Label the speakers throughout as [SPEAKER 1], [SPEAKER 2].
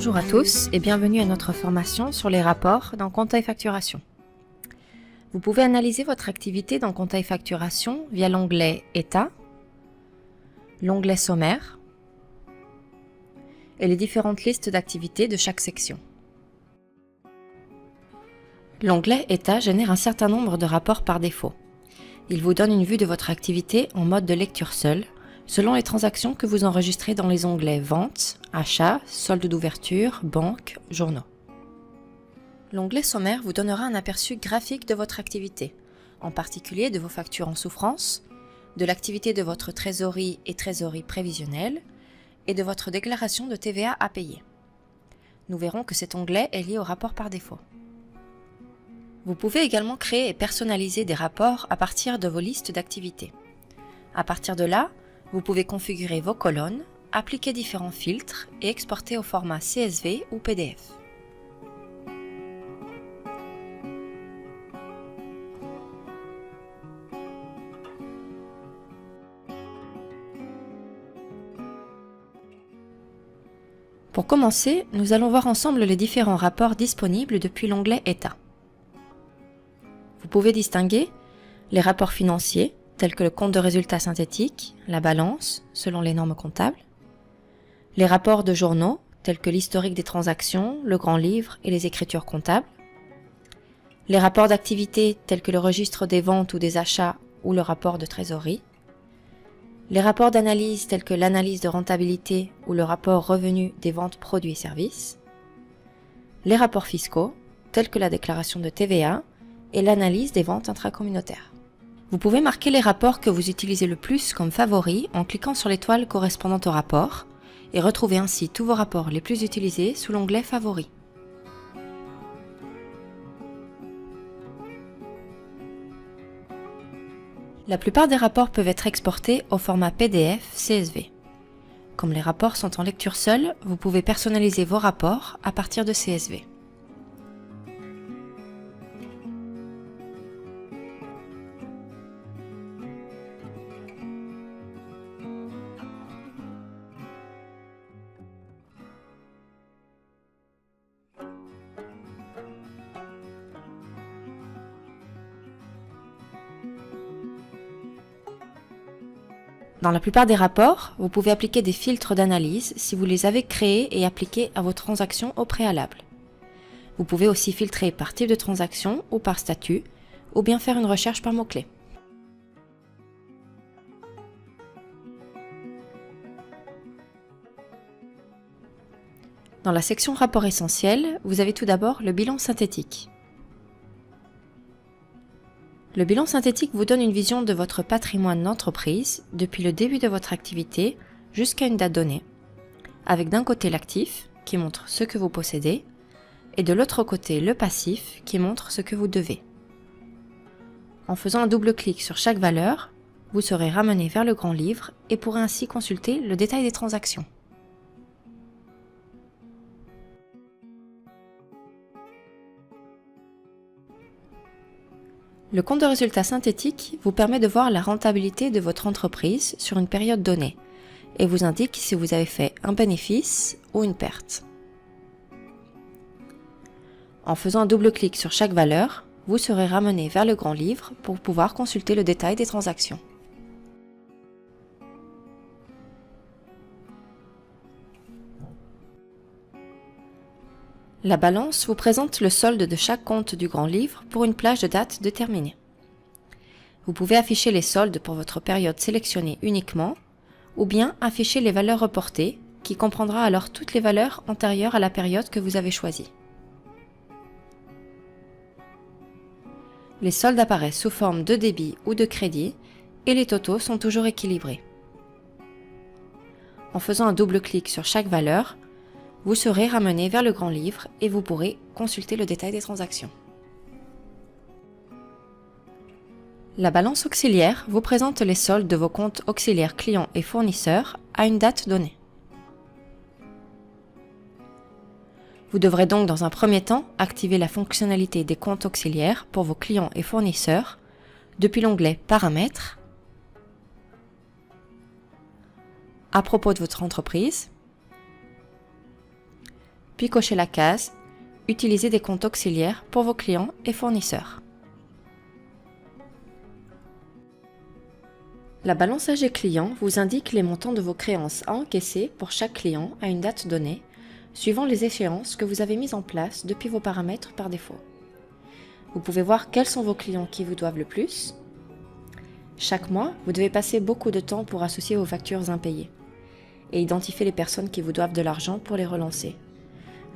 [SPEAKER 1] Bonjour à tous et bienvenue à notre formation sur les rapports dans Compta et Facturation. Vous pouvez analyser votre activité dans Compta et Facturation via l'onglet État, l'onglet Sommaire et les différentes listes d'activités de chaque section. L'onglet État génère un certain nombre de rapports par défaut. Il vous donne une vue de votre activité en mode de lecture seule, selon les transactions que vous enregistrez dans les onglets Vente, Achat, Solde d'ouverture, Banque, Journaux. L'onglet Sommaire vous donnera un aperçu graphique de votre activité, en particulier de vos factures en souffrance, de l'activité de votre trésorerie et trésorerie prévisionnelle, et de votre déclaration de TVA à payer. Nous verrons que cet onglet est lié au rapport par défaut. Vous pouvez également créer et personnaliser des rapports à partir de vos listes d'activités. À partir de là, vous pouvez configurer vos colonnes, appliquer différents filtres et exporter au format CSV ou PDF. Pour commencer, nous allons voir ensemble les différents rapports disponibles depuis l'onglet État. Vous pouvez distinguer les rapports financiers, tels que le compte de résultat synthétique, la balance, selon les normes comptables, les rapports de journaux, tels que l'historique des transactions, le grand livre et les écritures comptables, les rapports d'activité, tels que le registre des ventes ou des achats ou le rapport de trésorerie, les rapports d'analyse, tels que l'analyse de rentabilité ou le rapport revenu des ventes produits et services, les rapports fiscaux, tels que la déclaration de TVA et l'analyse des ventes intracommunautaires. Vous pouvez marquer les rapports que vous utilisez le plus comme favoris en cliquant sur l'étoile correspondante au rapport et retrouver ainsi tous vos rapports les plus utilisés sous l'onglet Favoris. La plupart des rapports peuvent être exportés au format PDF CSV. Comme les rapports sont en lecture seule, vous pouvez personnaliser vos rapports à partir de CSV. Dans la plupart des rapports, vous pouvez appliquer des filtres d'analyse si vous les avez créés et appliqués à vos transactions au préalable. Vous pouvez aussi filtrer par type de transaction ou par statut, ou bien faire une recherche par mots-clés. Dans la section Rapport essentiel, vous avez tout d'abord le bilan synthétique. Le bilan synthétique vous donne une vision de votre patrimoine d'entreprise depuis le début de votre activité jusqu'à une date donnée, avec d'un côté l'actif, qui montre ce que vous possédez, et de l'autre côté le passif, qui montre ce que vous devez. En faisant un double clic sur chaque valeur, vous serez ramené vers le grand livre et pourrez ainsi consulter le détail des transactions. Le compte de résultat synthétique vous permet de voir la rentabilité de votre entreprise sur une période donnée et vous indique si vous avez fait un bénéfice ou une perte. En faisant un double clic sur chaque valeur, vous serez ramené vers le grand livre pour pouvoir consulter le détail des transactions. La balance vous présente le solde de chaque compte du grand livre pour une plage de date déterminée. Vous pouvez afficher les soldes pour votre période sélectionnée uniquement, ou bien afficher les valeurs reportées, qui comprendra alors toutes les valeurs antérieures à la période que vous avez choisie. Les soldes apparaissent sous forme de débit ou de crédit, et les totaux sont toujours équilibrés. En faisant un double clic sur chaque valeur, vous serez ramené vers le grand livre et vous pourrez consulter le détail des transactions. La balance auxiliaire vous présente les soldes de vos comptes auxiliaires clients et fournisseurs à une date donnée. Vous devrez donc dans un premier temps activer la fonctionnalité des comptes auxiliaires pour vos clients et fournisseurs depuis l'onglet Paramètres, à propos de votre entreprise, puis cochez la case « Utilisez des comptes auxiliaires pour vos clients et fournisseurs ». La balance AG client vous indique les montants de vos créances à encaisser pour chaque client à une date donnée, suivant les échéances que vous avez mises en place depuis vos paramètres par défaut. Vous pouvez voir quels sont vos clients qui vous doivent le plus. Chaque mois, vous devez passer beaucoup de temps pour associer vos factures impayées et identifier les personnes qui vous doivent de l'argent pour les relancer.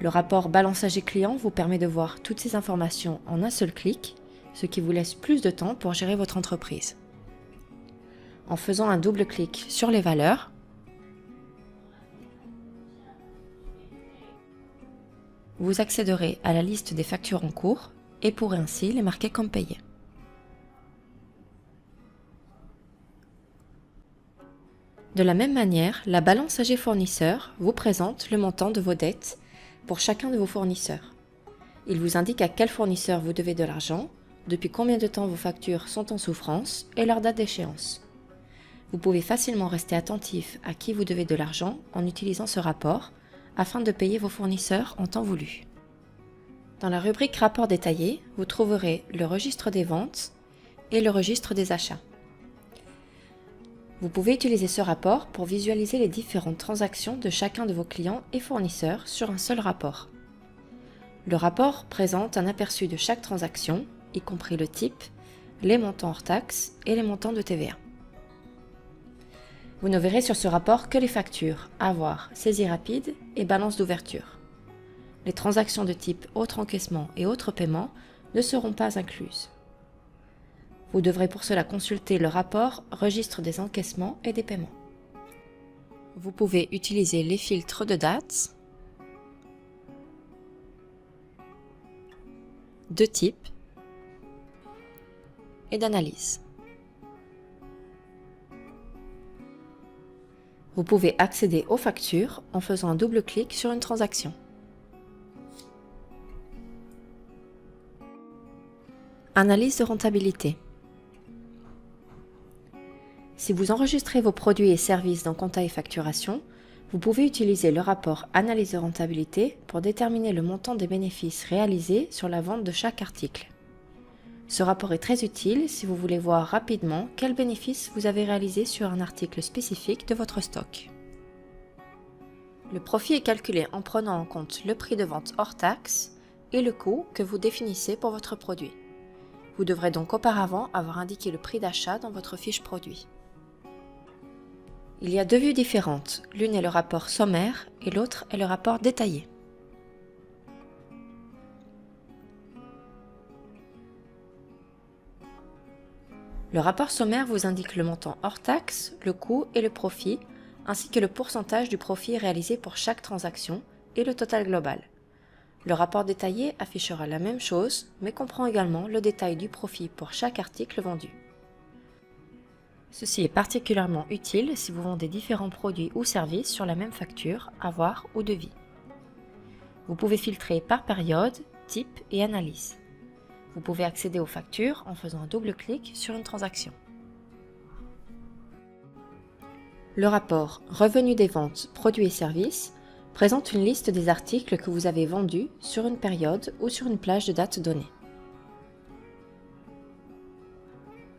[SPEAKER 1] Le rapport balance AG client vous permet de voir toutes ces informations en un seul clic, ce qui vous laisse plus de temps pour gérer votre entreprise. En faisant un double clic sur les valeurs, vous accéderez à la liste des factures en cours et pourrez ainsi les marquer comme payées. De la même manière, la balance AG fournisseur vous présente le montant de vos dettes pour chacun de vos fournisseurs. Il vous indique à quel fournisseur vous devez de l'argent, depuis combien de temps vos factures sont en souffrance et leur date d'échéance. Vous pouvez facilement rester attentif à qui vous devez de l'argent en utilisant ce rapport afin de payer vos fournisseurs en temps voulu. Dans la rubrique Rapport détaillé, vous trouverez le registre des ventes et le registre des achats. Vous pouvez utiliser ce rapport pour visualiser les différentes transactions de chacun de vos clients et fournisseurs sur un seul rapport. Le rapport présente un aperçu de chaque transaction, y compris le type, les montants hors taxes et les montants de TVA. Vous ne verrez sur ce rapport que les factures, avoirs, saisie rapide et balance d'ouverture. Les transactions de type autre encaissement et autres paiements ne seront pas incluses. Vous devrez pour cela consulter le rapport Registre des encaissements et des paiements. Vous pouvez utiliser les filtres de date, de type et d'analyse. Vous pouvez accéder aux factures en faisant un double clic sur une transaction. Analyse de rentabilité. Si vous enregistrez vos produits et services dans Compta et Facturation, vous pouvez utiliser le rapport Analyse de rentabilité pour déterminer le montant des bénéfices réalisés sur la vente de chaque article. Ce rapport est très utile si vous voulez voir rapidement quels bénéfices vous avez réalisés sur un article spécifique de votre stock. Le profit est calculé en prenant en compte le prix de vente hors taxe et le coût que vous définissez pour votre produit. Vous devrez donc auparavant avoir indiqué le prix d'achat dans votre fiche produit. Il y a deux vues différentes, l'une est le rapport sommaire et l'autre est le rapport détaillé. Le rapport sommaire vous indique le montant hors taxe, le coût et le profit, ainsi que le pourcentage du profit réalisé pour chaque transaction et le total global. Le rapport détaillé affichera la même chose, mais comprend également le détail du profit pour chaque article vendu. Ceci est particulièrement utile si vous vendez différents produits ou services sur la même facture, avoir ou devis. Vous pouvez filtrer par période, type et analyse. Vous pouvez accéder aux factures en faisant un double clic sur une transaction. Le rapport Revenu des ventes, produits et services présente une liste des articles que vous avez vendus sur une période ou sur une plage de date donnée.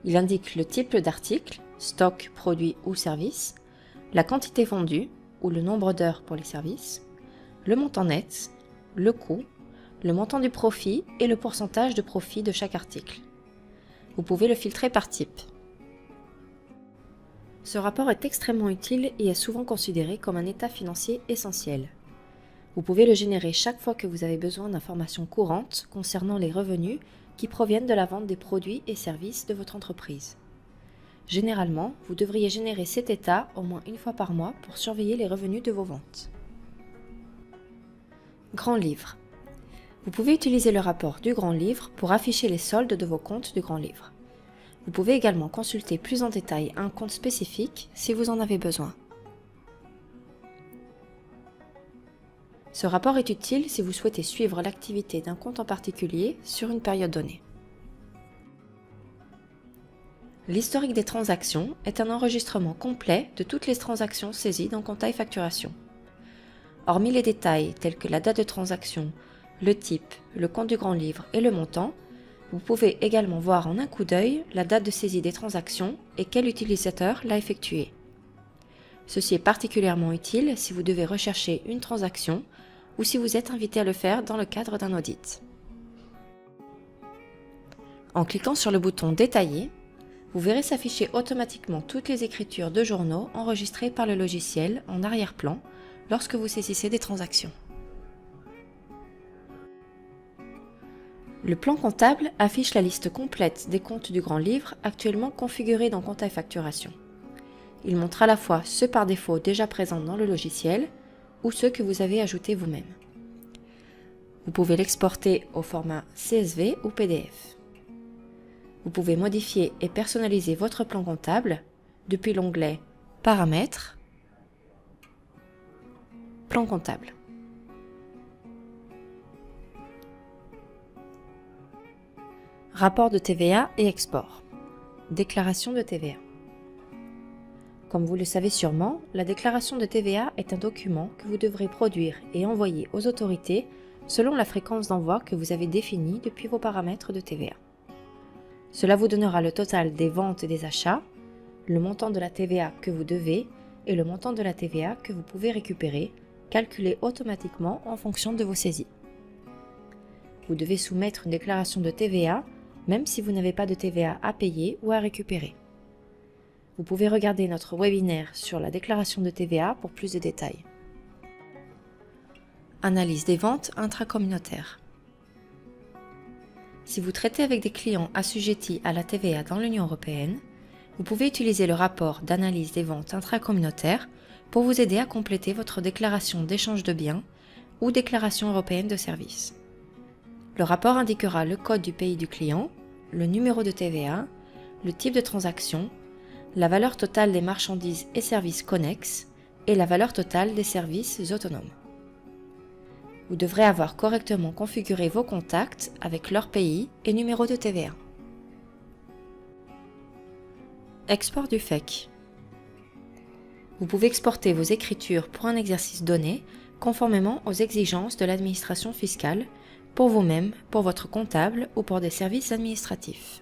[SPEAKER 1] Il indique le type d'article, stock, produit ou service, la quantité vendue ou le nombre d'heures pour les services, le montant net, le coût, le montant du profit et le pourcentage de profit de chaque article. Vous pouvez le filtrer par type. Ce rapport est extrêmement utile et est souvent considéré comme un état financier essentiel. Vous pouvez le générer chaque fois que vous avez besoin d'informations courantes concernant les revenus qui proviennent de la vente des produits et services de votre entreprise. Généralement, vous devriez générer cet état au moins une fois par mois pour surveiller les revenus de vos ventes. Grand livre. Vous pouvez utiliser le rapport du Grand Livre pour afficher les soldes de vos comptes du Grand Livre. Vous pouvez également consulter plus en détail un compte spécifique si vous en avez besoin. Ce rapport est utile si vous souhaitez suivre l'activité d'un compte en particulier sur une période donnée. L'historique des transactions est un enregistrement complet de toutes les transactions saisies dans Compta et Facturation. Hormis les détails tels que la date de transaction, le type, le compte du grand livre et le montant, vous pouvez également voir en un coup d'œil la date de saisie des transactions et quel utilisateur l'a effectuée. Ceci est particulièrement utile si vous devez rechercher une transaction ou si vous êtes invité à le faire dans le cadre d'un audit. En cliquant sur le bouton Détailler, vous verrez s'afficher automatiquement toutes les écritures de journaux enregistrées par le logiciel en arrière-plan lorsque vous saisissez des transactions. Le plan comptable affiche la liste complète des comptes du grand livre actuellement configurés dans Compta et Facturation. Il montre à la fois ceux par défaut déjà présents dans le logiciel ou ceux que vous avez ajoutés vous-même. Vous pouvez l'exporter au format CSV ou PDF. Vous pouvez modifier et personnaliser votre plan comptable depuis l'onglet Paramètres, Plan comptable. Rapport de TVA et export. Déclaration de TVA. Comme vous le savez sûrement, la déclaration de TVA est un document que vous devrez produire et envoyer aux autorités selon la fréquence d'envoi que vous avez définie depuis vos paramètres de TVA. Cela vous donnera le total des ventes et des achats, le montant de la TVA que vous devez et le montant de la TVA que vous pouvez récupérer, calculé automatiquement en fonction de vos saisies. Vous devez soumettre une déclaration de TVA même si vous n'avez pas de TVA à payer ou à récupérer. Vous pouvez regarder notre webinaire sur la déclaration de TVA pour plus de détails. Analyse des ventes intracommunautaires. Si vous traitez avec des clients assujettis à la TVA dans l'Union européenne, vous pouvez utiliser le rapport d'analyse des ventes intracommunautaires pour vous aider à compléter votre déclaration d'échange de biens ou déclaration européenne de services. Le rapport indiquera le code du pays du client, le numéro de TVA, le type de transaction, la valeur totale des marchandises et services connexes et la valeur totale des services autonomes. Vous devrez avoir correctement configuré vos contacts avec leur pays et numéro de TVA. Export du FEC. Vous pouvez exporter vos écritures pour un exercice donné conformément aux exigences de l'administration fiscale pour vous-même, pour votre comptable ou pour des services administratifs.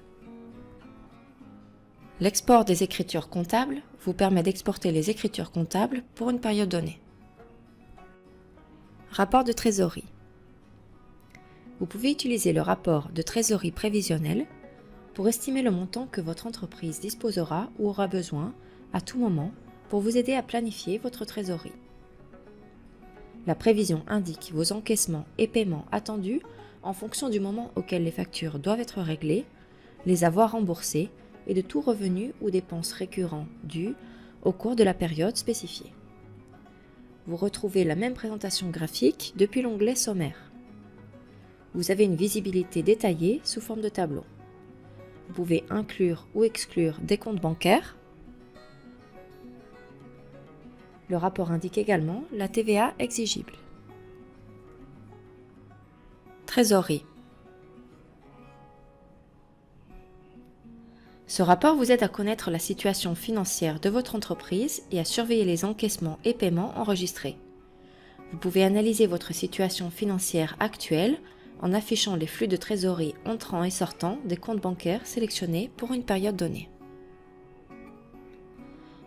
[SPEAKER 1] L'export des écritures comptables vous permet d'exporter les écritures comptables pour une période donnée. Rapport de trésorerie. Vous pouvez utiliser le rapport de trésorerie prévisionnelle pour estimer le montant que votre entreprise disposera ou aura besoin à tout moment pour vous aider à planifier votre trésorerie. La prévision indique vos encaissements et paiements attendus en fonction du moment auquel les factures doivent être réglées, les avoirs remboursés et de tout revenu ou dépenses récurrents dus au cours de la période spécifiée. Vous retrouvez la même présentation graphique depuis l'onglet Sommaire. Vous avez une visibilité détaillée sous forme de tableau. Vous pouvez inclure ou exclure des comptes bancaires. Le rapport indique également la TVA exigible. Trésorerie. Ce rapport vous aide à connaître la situation financière de votre entreprise et à surveiller les encaissements et paiements enregistrés. Vous pouvez analyser votre situation financière actuelle en affichant les flux de trésorerie entrants et sortants des comptes bancaires sélectionnés pour une période donnée.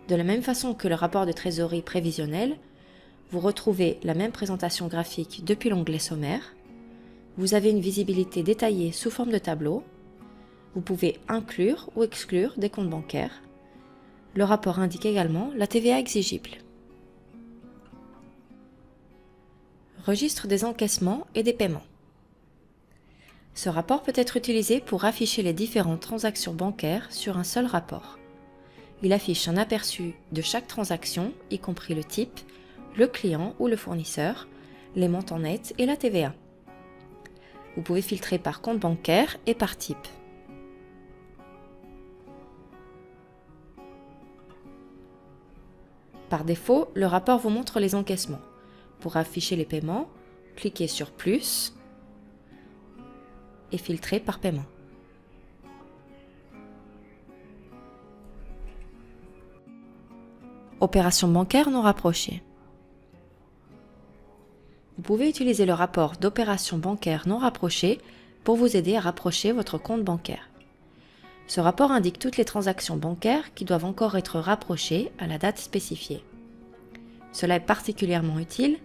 [SPEAKER 1] De la même façon que le rapport de trésorerie prévisionnel, vous retrouvez la même présentation graphique depuis l'onglet Sommaire. Vous avez une visibilité détaillée sous forme de tableau. Vous pouvez inclure ou exclure des comptes bancaires. Le rapport indique également la TVA exigible. Registre des encaissements et des paiements. Ce rapport peut être utilisé pour afficher les différentes transactions bancaires sur un seul rapport. Il affiche un aperçu de chaque transaction, y compris le type, le client ou le fournisseur, les montants nets et la TVA. Vous pouvez filtrer par compte bancaire et par type. Par défaut, le rapport vous montre les encaissements. Pour afficher les paiements, cliquez sur Plus et filtrez par paiement. Opérations bancaires non rapprochées. Vous pouvez utiliser le rapport d'opération bancaire non rapproché pour vous aider à rapprocher votre compte bancaire. Ce rapport indique toutes les transactions bancaires qui doivent encore être rapprochées à la date spécifiée. Cela est particulièrement utile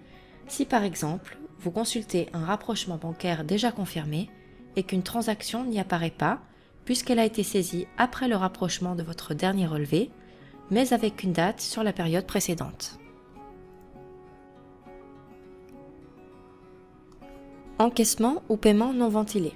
[SPEAKER 1] si par exemple vous consultez un rapprochement bancaire déjà confirmé et qu'une transaction n'y apparaît pas puisqu'elle a été saisie après le rapprochement de votre dernier relevé, mais avec une date sur la période précédente. Encaissement ou paiement non ventilé.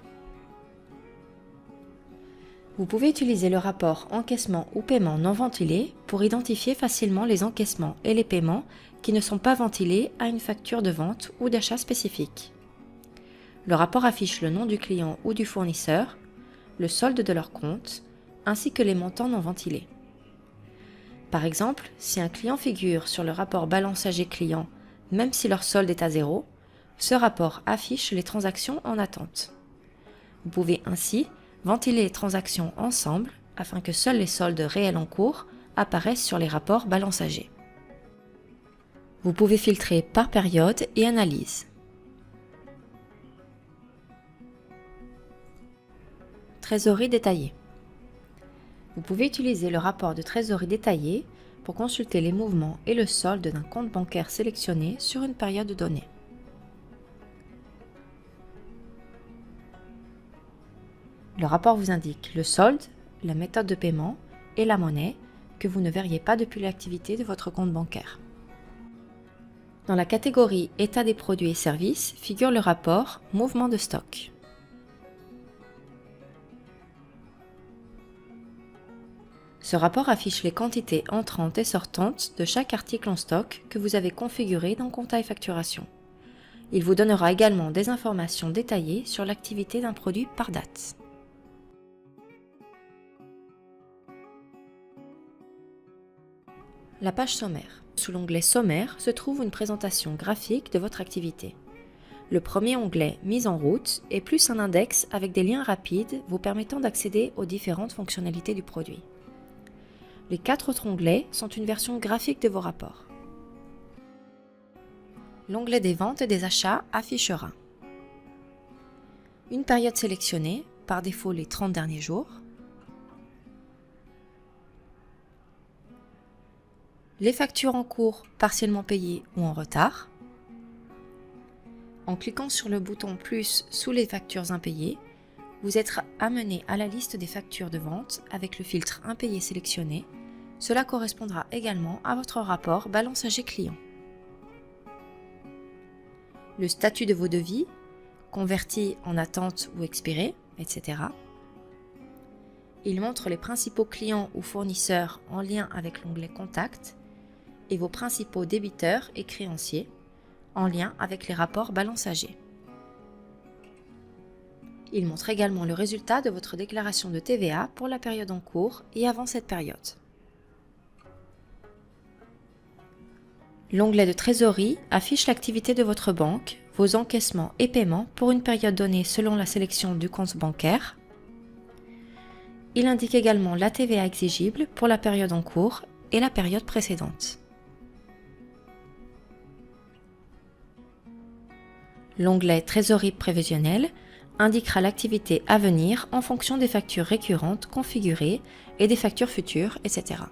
[SPEAKER 1] Vous pouvez utiliser le rapport encaissement ou paiement non ventilé pour identifier facilement les encaissements et les paiements qui ne sont pas ventilés à une facture de vente ou d'achat spécifique. Le rapport affiche le nom du client ou du fournisseur, le solde de leur compte, ainsi que les montants non ventilés. Par exemple, si un client figure sur le rapport balance âgée client, même si leur solde est à 0, ce rapport affiche les transactions en attente. Vous pouvez ainsi ventiler les transactions ensemble afin que seuls les soldes réels en cours apparaissent sur les rapports balance âgée. Vous pouvez filtrer par période et analyse. Trésorerie détaillée. Vous pouvez utiliser le rapport de trésorerie détaillée pour consulter les mouvements et le solde d'un compte bancaire sélectionné sur une période donnée. Le rapport vous indique le solde, la méthode de paiement et la monnaie que vous ne verriez pas depuis l'activité de votre compte bancaire. Dans la catégorie État des produits et services figure le rapport Mouvement de stock. Ce rapport affiche les quantités entrantes et sortantes de chaque article en stock que vous avez configuré dans Compta et Facturation. Il vous donnera également des informations détaillées sur l'activité d'un produit par date. La page sommaire. Sous l'onglet Sommaire se trouve une présentation graphique de votre activité. Le premier onglet Mise en route est plus un index avec des liens rapides vous permettant d'accéder aux différentes fonctionnalités du produit. Les 4 autres onglets sont une version graphique de vos rapports. L'onglet des ventes et des achats affichera une période sélectionnée, par défaut les 30 derniers jours, les factures en cours partiellement payées ou en retard. En cliquant sur le bouton plus sous les factures impayées, vous êtes amené à la liste des factures de vente avec le filtre impayé sélectionné. Cela correspondra également à votre rapport balance âgée client. Le statut de vos devis, convertis en attente ou expirés, etc. Il montre les principaux clients ou fournisseurs en lien avec l'onglet Contact et vos principaux débiteurs et créanciers en lien avec les rapports balance âgée. Il montre également le résultat de votre déclaration de TVA pour la période en cours et avant cette période. L'onglet de trésorerie affiche l'activité de votre banque, vos encaissements et paiements pour une période donnée selon la sélection du compte bancaire. Il indique également la TVA exigible pour la période en cours et la période précédente. L'onglet Trésorerie prévisionnelle indiquera l'activité à venir en fonction des factures récurrentes configurées et des factures futures, etc.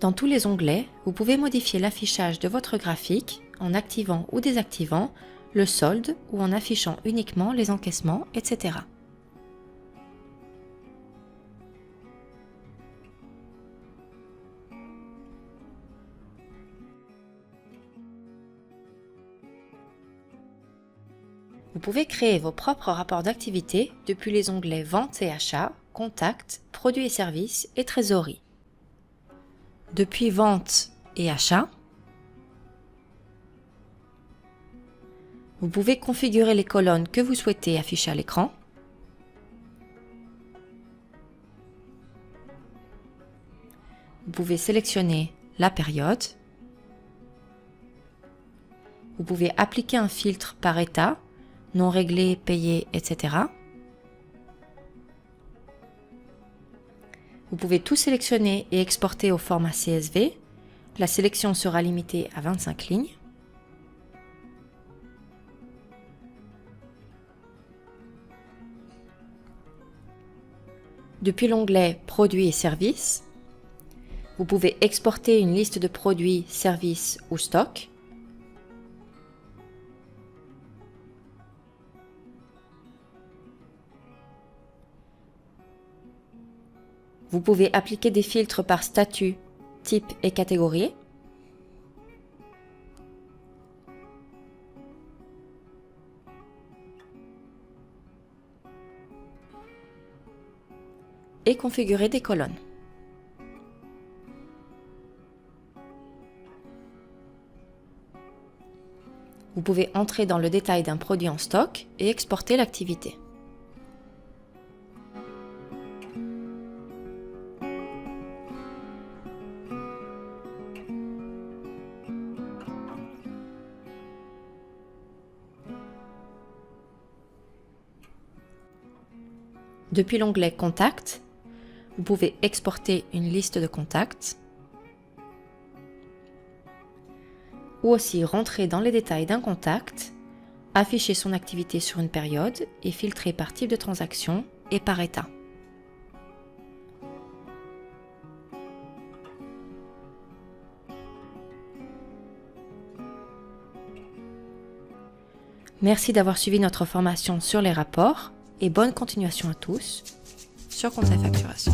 [SPEAKER 1] Dans tous les onglets, vous pouvez modifier l'affichage de votre graphique en activant ou désactivant le solde ou en affichant uniquement les encaissements, etc. Vous pouvez créer vos propres rapports d'activité depuis les onglets Vente et Achat, Contact, Produits et services et Trésorerie. Depuis Vente et Achat, vous pouvez configurer les colonnes que vous souhaitez afficher à l'écran. Vous pouvez sélectionner la période. Vous pouvez appliquer un filtre par état, non réglé, payé, etc. Vous pouvez tout sélectionner et exporter au format CSV. La sélection sera limitée à 25 lignes. Depuis l'onglet Produits et services, vous pouvez exporter une liste de produits, services ou stocks. Vous pouvez appliquer des filtres par statut, type et catégorie. Et configurer des colonnes. Vous pouvez entrer dans le détail d'un produit en stock et exporter l'activité. Depuis l'onglet Contacts, vous pouvez exporter une liste de contacts ou aussi rentrer dans les détails d'un contact, afficher son activité sur une période et filtrer par type de transaction et par état. Merci d'avoir suivi notre formation sur les rapports et bonne continuation à tous sur Compte et Facturation.